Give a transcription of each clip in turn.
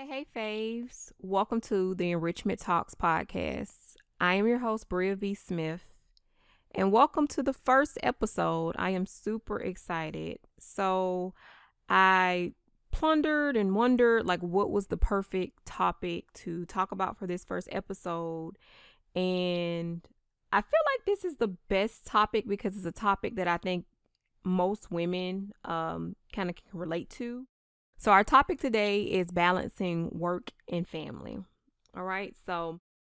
Hey, faves. Welcome to the Enrichment Talks podcast. I am your host, Bria V. Smith, and welcome to the first episode. I am super excited. So, I plundered and wondered what was the perfect topic to talk about for this first episode. And I feel like this is the best topic because it's a topic that I think most women kind of can relate to. So, our topic today is balancing work and family. All right. So,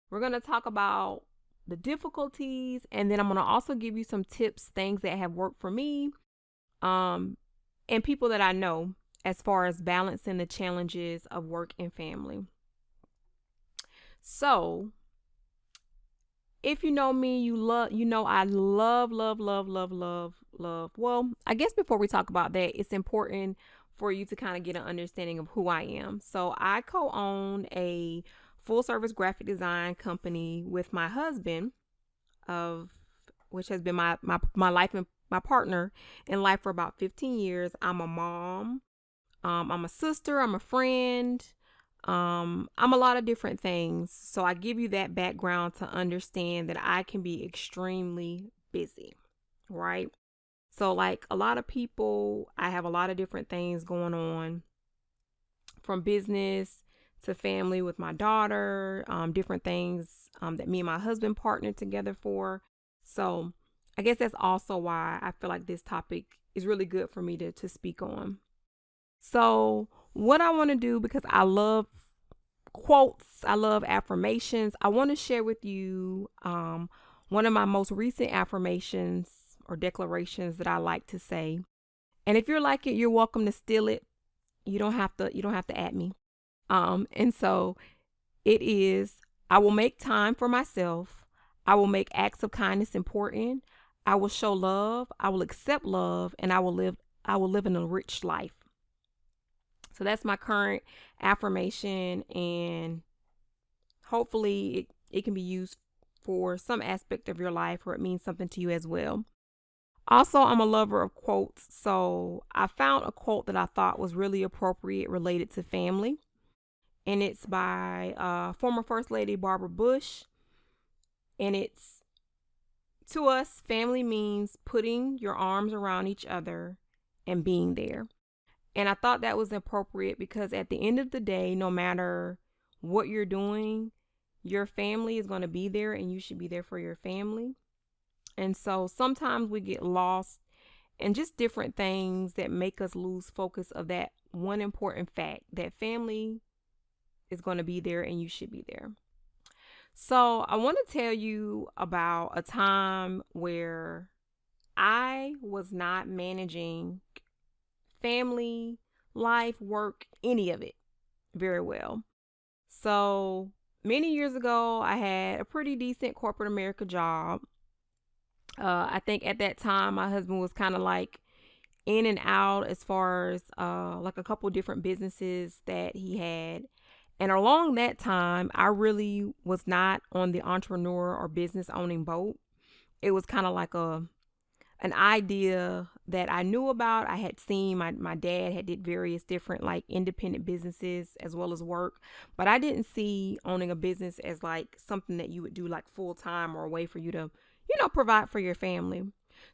we're going to talk about the difficulties, and then I'm going to also give you some tips, things that have worked for me, um, and people that I know as far as balancing the challenges of work and family. So, if you know me, I love. Well, I guess before we talk about that, it's important for you to kind of get an understanding of who I am. So I co-own a full service graphic design company with my husband, of which has been my life and my partner in life for about 15 years. I'm a mom. I'm a sister. I'm a friend. I'm a lot of different things. So I give you that background to understand that I can be extremely busy, right? So, like a lot of people, I have a lot of different things going on, from business to family with my daughter, different things that me and my husband partnered together for. So, I guess that's also why I feel like this topic is really good for me to speak on. So, what I want to do, because I love quotes, I love affirmations, I want to share with you one of my most recent affirmations or declarations that I like to say. And if you're like it, you're welcome to steal it. You don't have to at me. And so it is: I will make time for myself. I will make acts of kindness important. I will show love. I will accept love, and I will live an enriched life. So that's my current affirmation, and hopefully it can be used for some aspect of your life, or it means something to you as well. Also, I'm a lover of quotes, so I found a quote that I thought was really appropriate related to family, and it's by former First Lady Barbara Bush, and it's: to us, family means putting your arms around each other and being there. And I thought that was appropriate because at the end of the day, no matter what you're doing, your family is going to be there, and you should be there for your family. And so sometimes we get lost in just different things that make us lose focus of that one important fact, that family is going to be there and you should be there. So I want to tell you about a time where I was not managing family, life, work, any of it very well. So many years ago, I had a pretty decent corporate America job. I think at that time, my husband was kind of like in and out as far as like a couple different businesses that he had. And along that time, I really was not on the entrepreneur or business owning boat. It was kind of like an idea that I knew about. I had seen my dad had did various different like independent businesses as well as work, but I didn't see owning a business as like something that you would do like full time, or a way for you to, provide for your family.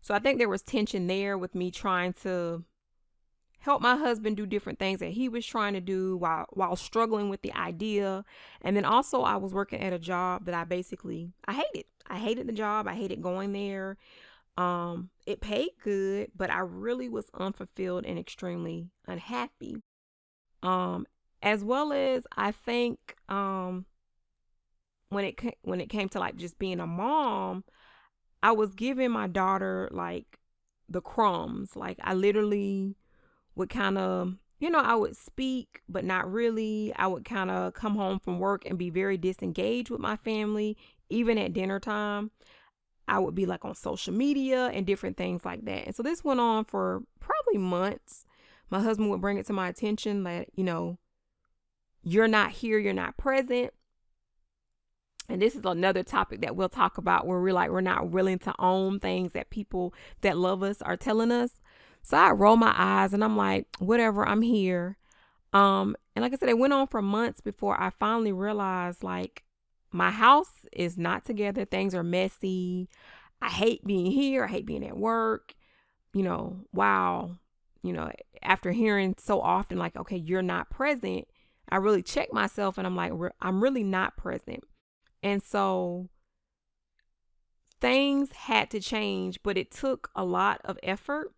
So I think there was tension there with me trying to help my husband do different things that he was trying to do while struggling with the idea. And then also I was working at a job that I hated. I hated the job. I hated going there. It paid good, but I really was unfulfilled and extremely unhappy. Um, as well as I think when it came to like just being a mom, I was giving my daughter like the crumbs. Like I literally would kind of, I would speak, but not really. I would kind of come home from work and be very disengaged with my family, even at dinner time. I would be like on social media and different things like that. And so this went on for probably months. My husband would bring it to my attention that, you're not here, you're not present. And this is another topic that we'll talk about, where we're not willing to own things that people that love us are telling us. So I roll my eyes and I'm like, whatever, I'm here. And like I said, it went on for months before I finally realized, like, my house is not together. Things are messy. I hate being here. I hate being at work. Wow. You know, after hearing so often, like, okay, you're not present, I really check myself and I'm like, I'm really not present. And so things had to change, but it took a lot of effort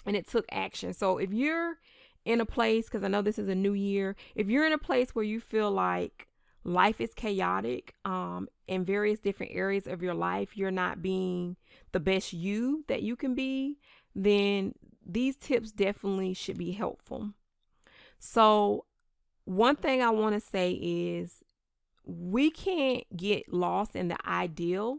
and it took action. So if you're in a place, because I know this is a new year, if you're in a place where you feel like life is chaotic, in various different areas of your life, you're not being the best you that you can be, then these tips definitely should be helpful. So one thing I want to say is we can't get lost in the ideal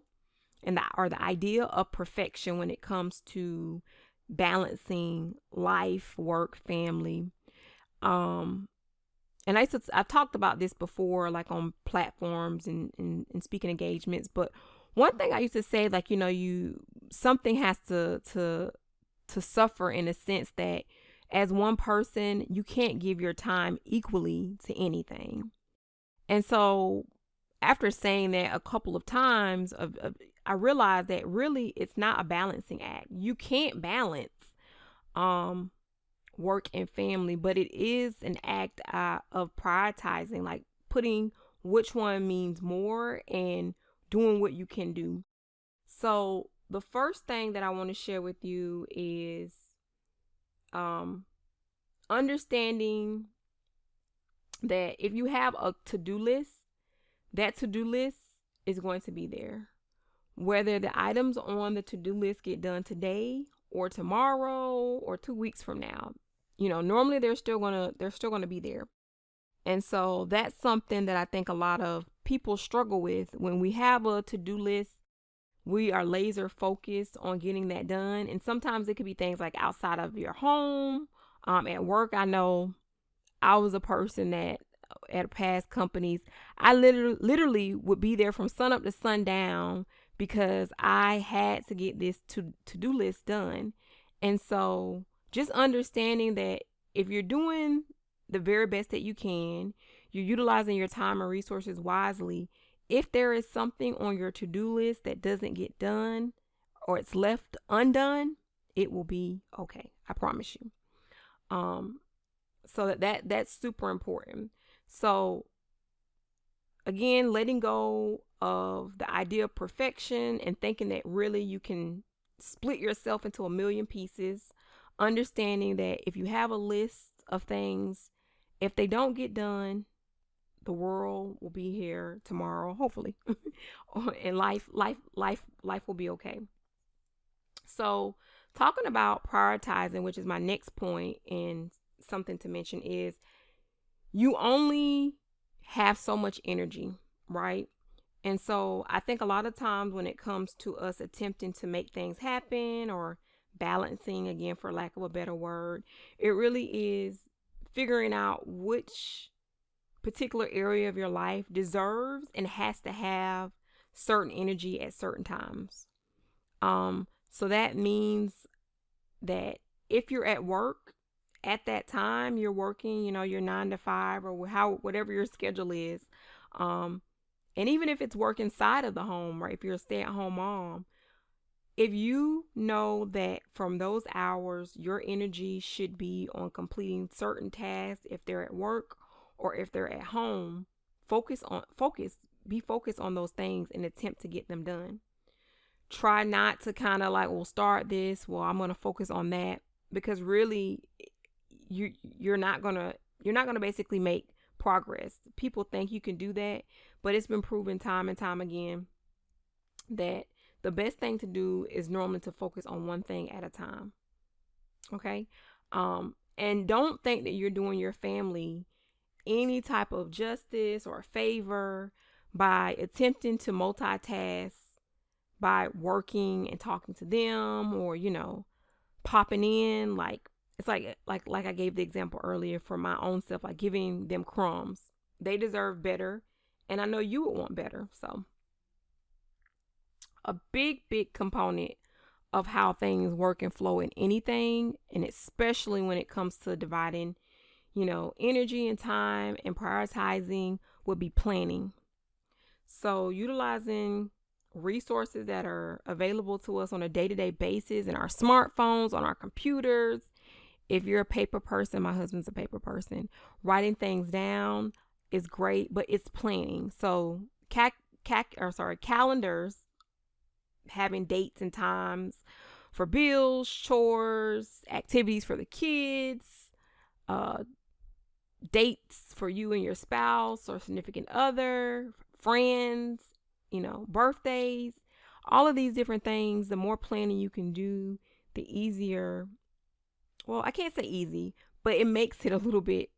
or the idea of perfection when it comes to balancing life, work, family. Um, and I've talked about this before, like on platforms and speaking engagements. But one thing I used to say, like, something has to suffer in a sense that as one person, you can't give your time equally to anything. And so after saying that a couple of times, I realized that really it's not a balancing act. You can't balance um work and family, but it is an act of prioritizing, like putting which one means more and doing what you can do. So the first thing that I want to share with you is um understanding that if you have a to-do list, that to-do list is going to be there. Whether the items on the to-do list get done today or tomorrow or 2 weeks from now, normally they're still gonna be there. And so that's something that I think a lot of people struggle with. When we have a to-do list, we are laser focused on getting that done. And sometimes it could be things like outside of your home, at work. I know I was a person that at past companies, I literally would be there from sun up to sundown because I had to get this to-do list done. And so just understanding that if you're doing the very best that you can, you're utilizing your time and resources wisely. If there is something on your to-do list that doesn't get done or it's left undone, it will be okay. I promise you. So that's super important. So again, letting go of the idea of perfection and thinking that really you can split yourself into a million pieces, understanding that if you have a list of things, if they don't get done, the world will be here tomorrow, hopefully. And life will be okay. So talking about prioritizing, which is my next point, and something to mention is you only have so much energy, right? And so I think a lot of times when it comes to us attempting to make things happen or balancing, again, for lack of a better word, it really is figuring out which particular area of your life deserves and has to have certain energy at certain times. So that means that if you're at work, at that time you're working, your 9 to 5 or whatever your schedule is. And even if it's work inside of the home, right? If you're a stay-at-home mom, if you know that from those hours your energy should be on completing certain tasks, if they're at work or if they're at home, be focused on those things and attempt to get them done. Try not to kind of like, well, start this, well, I'm going to focus on that, because really you're not going to basically make progress. People think you can do that, but it's been proven time and time again that the best thing to do is normally to focus on one thing at a time. Okay? And don't think that you're doing your family any type of justice or favor by attempting to multitask, by working and talking to them, or popping in, like it's like I gave the example earlier for my own self, like giving them crumbs. They deserve better, and I know you would want better. So a big component of how things work and flow in anything, and especially when it comes to dividing energy and time and prioritizing would be planning. So utilizing resources that are available to us on a day-to-day basis in our smartphones, on our computers. If you're a paper person, my husband's a paper person, writing things down is great, but it's planning. So calendars, having dates and times for bills, chores, activities for the kids, uh, dates for you and your spouse or significant other, friends, birthdays, all of these different things. The more planning you can do, the easier. Well, I can't say easy, but it makes it a little bit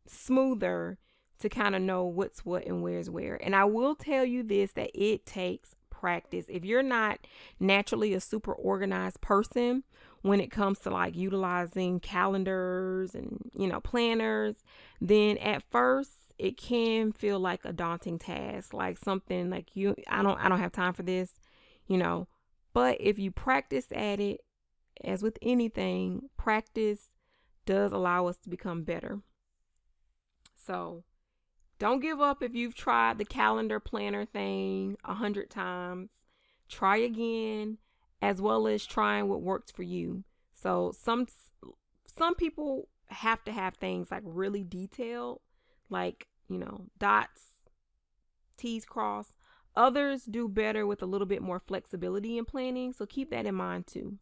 smoother to kind of know what's what and where's where. And I will tell you this, that it takes practice. If you're not naturally a super organized person when it comes to like utilizing calendars and, planners, then at first it can feel like a daunting task, like something like I don't have time for this, you know. But if you practice at it, as with anything, practice does allow us to become better. So don't give up if you've tried the calendar planner thing 100 times. Try again, as well as trying what works for you. So some people have to have things like really detailed, like, dots, T's crossed. Others do better with a little bit more flexibility in planning, so keep that in mind too.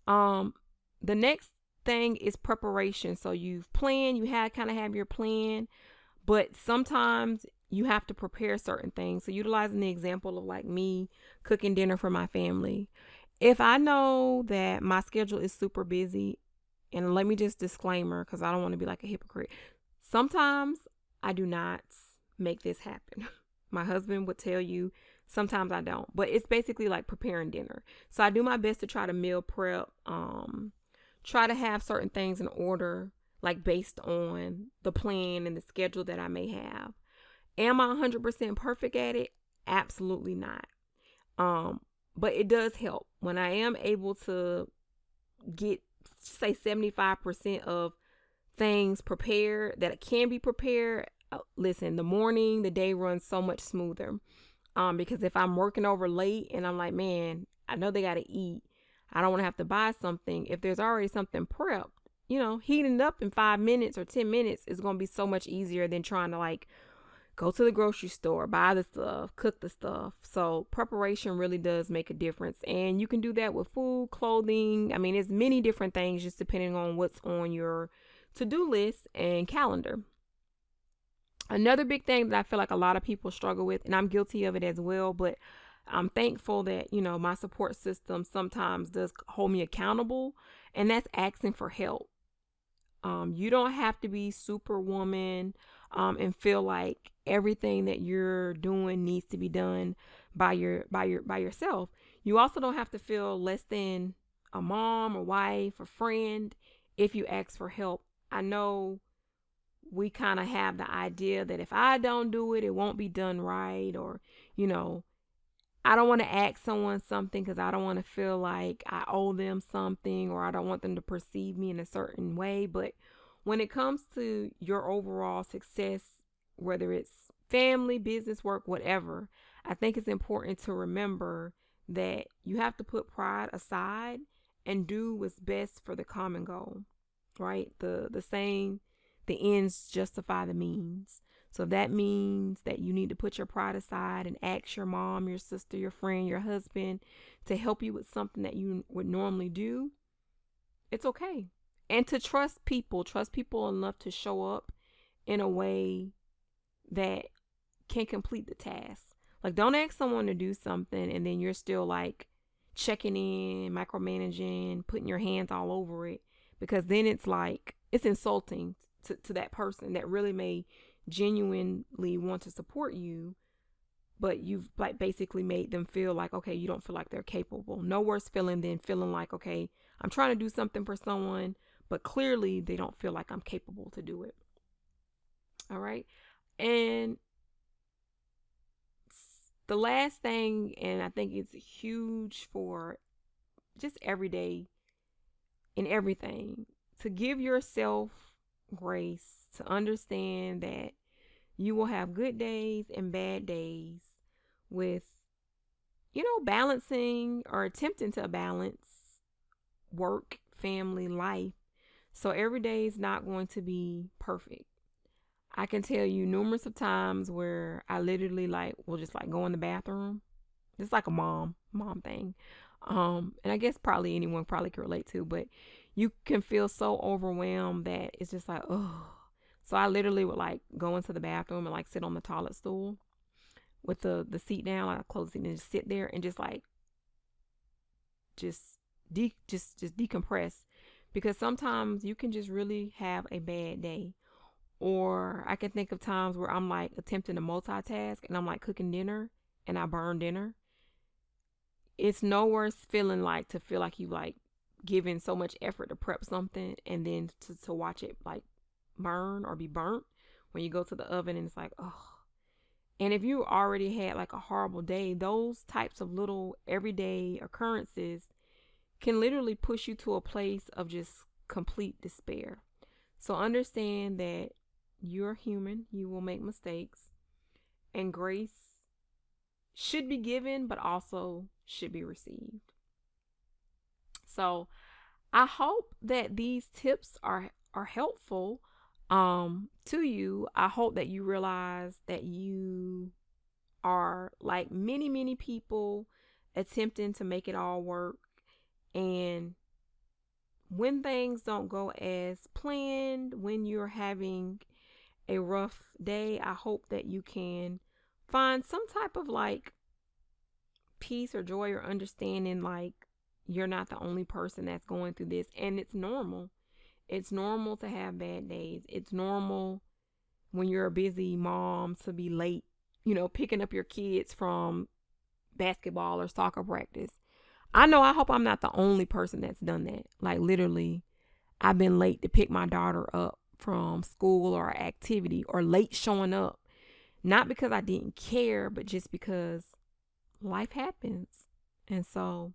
The next thing is preparation. So you've planned, you kind of have your plan, but sometimes you have to prepare certain things. So utilizing the example of like me cooking dinner for my family. If I know that my schedule is super busy, and let me just disclaimer because I don't want to be like a hypocrite. Sometimes I do not make this happen. My husband would tell you sometimes I don't, but it's basically like preparing dinner. So I do my best to try to meal prep, try to have certain things in order, like based on the plan and the schedule that I may have. Am I 100% perfect at it? Absolutely not. But it does help when I am able to get, say, 75% of things prepared that can be prepared. Listen, the day runs so much smoother. Because if I'm working over late and I'm like, man, I know they got to eat, I don't want to have to buy something. If there's already something prepped, heating it up in 5 minutes or 10 minutes is going to be so much easier than trying to like go to the grocery store, buy the stuff, cook the stuff. So preparation really does make a difference. And you can do that with food, clothing. I mean, there's many different things just depending on what's on your to-do list and calendar. Another big thing that I feel like a lot of people struggle with, and I'm guilty of it as well, but I'm thankful that, my support system sometimes does hold me accountable, and that's asking for help. You don't have to be superwoman and feel like everything that you're doing needs to be done by yourself. You also don't have to feel less than a mom or wife or friend if you ask for help. I know we kind of have the idea that if I don't do it, it won't be done right, or I don't want to ask someone something because I don't want to feel like I owe them something, or I don't want them to perceive me in a certain way. But when it comes to your overall success, whether it's family, business, work, whatever, I think it's important to remember that you have to put pride aside and do what's best for the common goal, right? The saying, the ends justify the means. So if that means that you need to put your pride aside and ask your mom, your sister, your friend, your husband to help you with something that you would normally do, it's okay. And to trust people enough to show up in a way that can complete the task. Like, don't ask someone to do something and then you're still like checking in, micromanaging, putting your hands all over it, because then it's like, it's insulting to that person that really may genuinely want to support you, but you've like basically made them feel like, okay, you don't feel like they're capable. No worse feeling than feeling like, okay, I'm trying to do something for someone, but clearly they don't feel like I'm capable to do it. All right. And the last thing, and I think it's huge for just everyday in everything, to give yourself grace, to understand that you will have good days and bad days with, balancing or attempting to balance work, family, life. So every day is not going to be perfect. I can tell you numerous of times where I literally like will just like go in the bathroom. It's like a mom thing. And I guess probably anyone probably can relate to, but you can feel so overwhelmed that it's just like, oh. So I literally would like go into the bathroom and like sit on the toilet stool with the seat down, like close the seat and just sit there and just like just just decompress, because sometimes you can just really have a bad day. Or I can think of times where I'm like attempting to multitask and I'm like cooking dinner and I burn dinner. It's no worse feeling like to feel like you like giving so much effort to prep something and then to watch it like burn or be burnt when you go to the oven and it's like, oh. And if you already had like a horrible day, those types of little everyday occurrences can literally push you to a place of just complete despair. So understand that you're human, you will make mistakes, and grace should be given, but also should be received. So I hope that these tips are helpful to you. I hope that you realize that you are like many people attempting to make it all work, and when things don't go as planned, when you're having a rough day, I hope that you can find some type of like peace or joy or understanding, like you're not the only person that's going through this, and it's normal. It's normal to have bad days. It's normal when you're a busy mom to be late, picking up your kids from basketball or soccer practice. I hope I'm not the only person that's done that. Like literally, I've been late to pick my daughter up from school or activity, or late showing up. Not because I didn't care, but just because life happens. And so,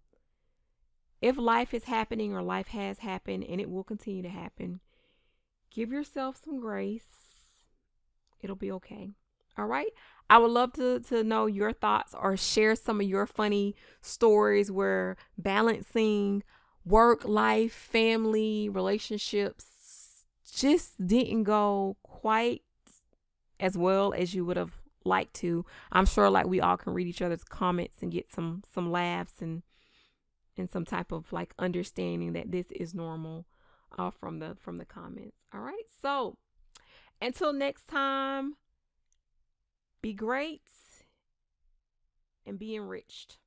if life is happening or life has happened and it will continue to happen, give yourself some grace. It'll be okay. All right. I would love to know your thoughts or share some of your funny stories where balancing work, life, family, relationships just didn't go quite as well as you would have liked to. I'm sure like we all can read each other's comments and get some laughs and some type of like understanding that this is normal from the comments. All right. So until next time, be great and be enriched.